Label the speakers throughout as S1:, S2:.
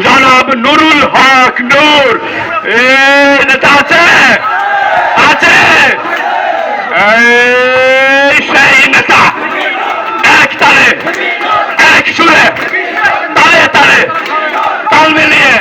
S1: জনাব নুরুল হক নূর নেতা আছে আছে সেই নেতা এক তালে এক সুরে তালে তালে তাল মিলিয়ে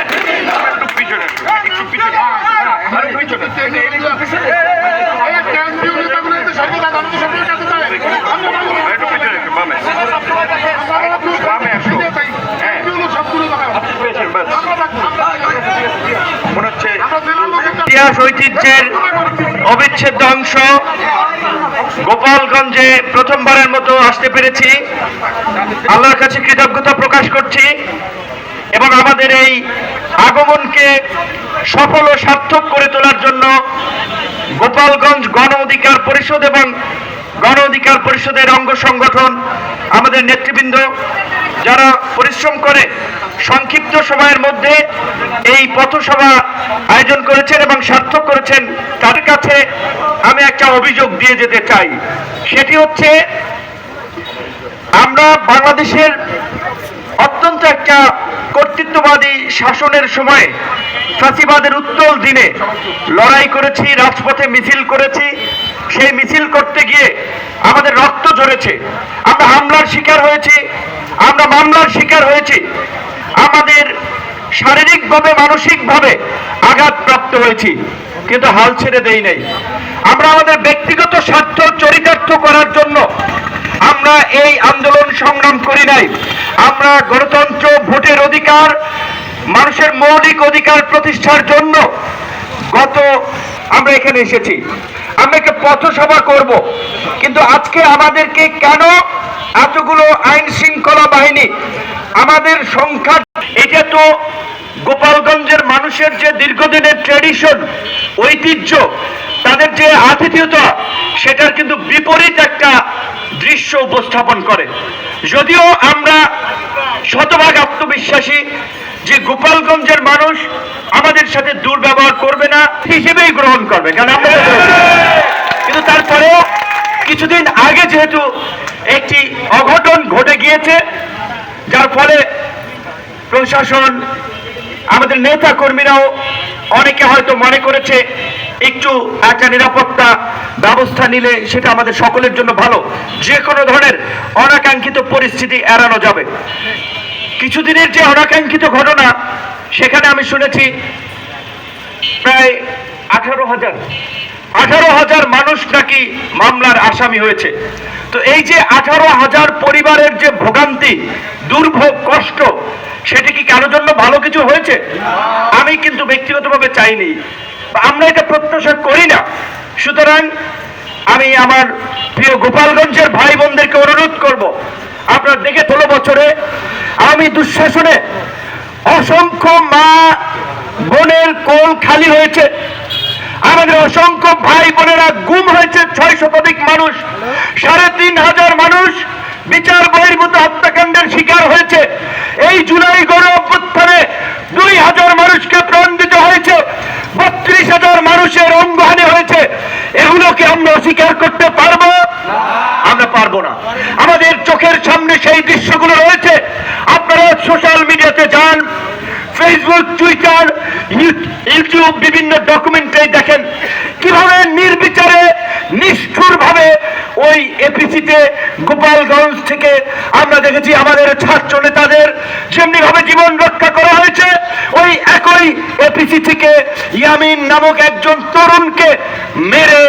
S1: ইতিহাস ঐতিহ্যের অবিচ্ছেদ্য অংশ গোপালগঞ্জে প্রথমবারের মতো আসতে পেরেছি। আল্লাহর কাছে কৃতজ্ঞতা প্রকাশ করছি এবং আমাদের এই আগমনকে সফল ও সার্থক করে তোলার জন্য গোপালগঞ্জ গণ অধিকার পরিষদ এবং গণ অধিকার পরিষদের অঙ্গ সংগঠন আমাদের নেতৃবৃন্দ যারা পরিশ্রম করে সংক্ষিপ্ত সময়ের মধ্যে এই পথসভা আয়োজন করেছেন এবং সার্থক করেছেন, তাদের কাছে আমি একটা অভিযোগ দিয়ে যেতে চাই। সেটি হচ্ছে, আমরা বাংলাদেশের অত্যন্ত একটা কর্তৃত্ববাদী শাসনের সময় ফাঁসিবাদের উত্তল দিনে লড়াই করেছি, রাজপথে মিছিল করেছি। সেই মিছিল করতে গিয়ে আমাদের রক্ত ঝরেছে, আমরা হামলার শিকার হয়েছি, আমরা মামলার শিকার হয়েছি, আমাদের শারীরিকভাবে মানসিকভাবে আঘাতপ্রাপ্ত হয়েছি, কিন্তু হাল ছেড়ে দেই নাই। আমরা আমাদের ব্যক্তিগত স্বার্থ চরিতার্থ করার জন্য আমরা এই আন্দোলন সংগ্রাম করি নাই। আমরা গণতন্ত্র, ভোটের অধিকার, মানুষের মৌলিক অধিকার প্রতিষ্ঠার জন্য আমরা এখানে এসেছি। আমরা একটা পথসভা করব, কিন্তু আজকে আমাদেরকে কেন এতগুলো আইন শৃঙ্খলা বাহিনী, আমাদের সংখ্যা, এটা তো গোপালগঞ্জের মানুষের যে দীর্ঘদিনের ট্র্যাডিশন, ঐতিহ্য, তাদের যে আতিথেয়তা, সেটার কিন্তু বিপরীত একটা দৃশ্য উপস্থাপন করে। যদিও আমরা শতভাগ আত্মবিশ্বাসী যে গোপালগঞ্জের মানুষ আমাদের সাথে দুর্ব্যবহার করবে না, হিসেবেই গ্রহণ করবে, কারণ আমরা, কিন্তু তারপরেও কিছুদিন আগে যেহেতু একটি অঘটন ঘটে গিয়েছে, যার ফলে প্রশাসন, আমাদের নেতা কর্মীরাও অনেকে হয়তো মনে করেছে একটু একটা নিরাপত্তা ব্যবস্থা নিলে সেটা আমাদের সকলের জন্য ভালো, যে কোনো ধরনের অনাকাঙ্ক্ষিত পরিস্থিতি এড়ানো যাবে। কিছুদিনের যে অনাকাঙ্ক্ষিত ঘটনা, সেখানে আমি শুনেছি প্রায় 18,000 মানুষ নাকি মামলার আসামি হয়েছে। তো এই যে 18,000 পরিবারের যে ভোগান্তি, দুর্ভোগ, কষ্ট, সেটা কি কারোর জন্য ভালো কিছু হয়েছে? আমি কিন্তু ব্যক্তিগতভাবে চাইনি, আমরা এটা প্রত্যাশা করি না। সুতরাং আমি আমার প্রিয় গোপালগঞ্জের ভাই বোনদেরকে অনুরোধ করব, আপনারা দেখে 16 বছরে আমি দুঃশাসনে অসংখ্য মা বোনের কোল খালি হয়েছে, আমাদের অসংখ্য ভাই বোনেরা গুম হয়েছে, 6 শতাধিক মানুষ, 3,500 মানুষ বিচার বহির্ভূত হত্যাকাণ্ডের শিকার হয়েছে। এই জুলাই গণ অভ্যুত্থানে 2,000 মানুষকে প্রাণ দিতে হয়েছে, 32,000 মানুষের অঙ্গহানি হয়েছে। এগুলোকে আমরা অস্বীকার করতে পারবো? আমরা পারবো না। আমাদের চোখের সামনে সেই দৃশ্যগুলো রয়েছে। আপনারা সোশ্যাল মিডিয়াতে যান, ফেসবুক, টুইটার, ইউটিউব, বিভিন্ন ডকুমেন্টারি দেখেন কিভাবে নির্বিচারে, নিষ্ঠুরভাবে ওই এপিসিতে গোপালগঞ্জ থেকে আমরা দেখেছি আমাদের ছাত্র নেতাদের যেমনি ভাবে জীবন রক্ষা করা হয়েছে, ওই একই এপিসি থেকে ইয়ামিন নামক একজন তরুণকে মেরে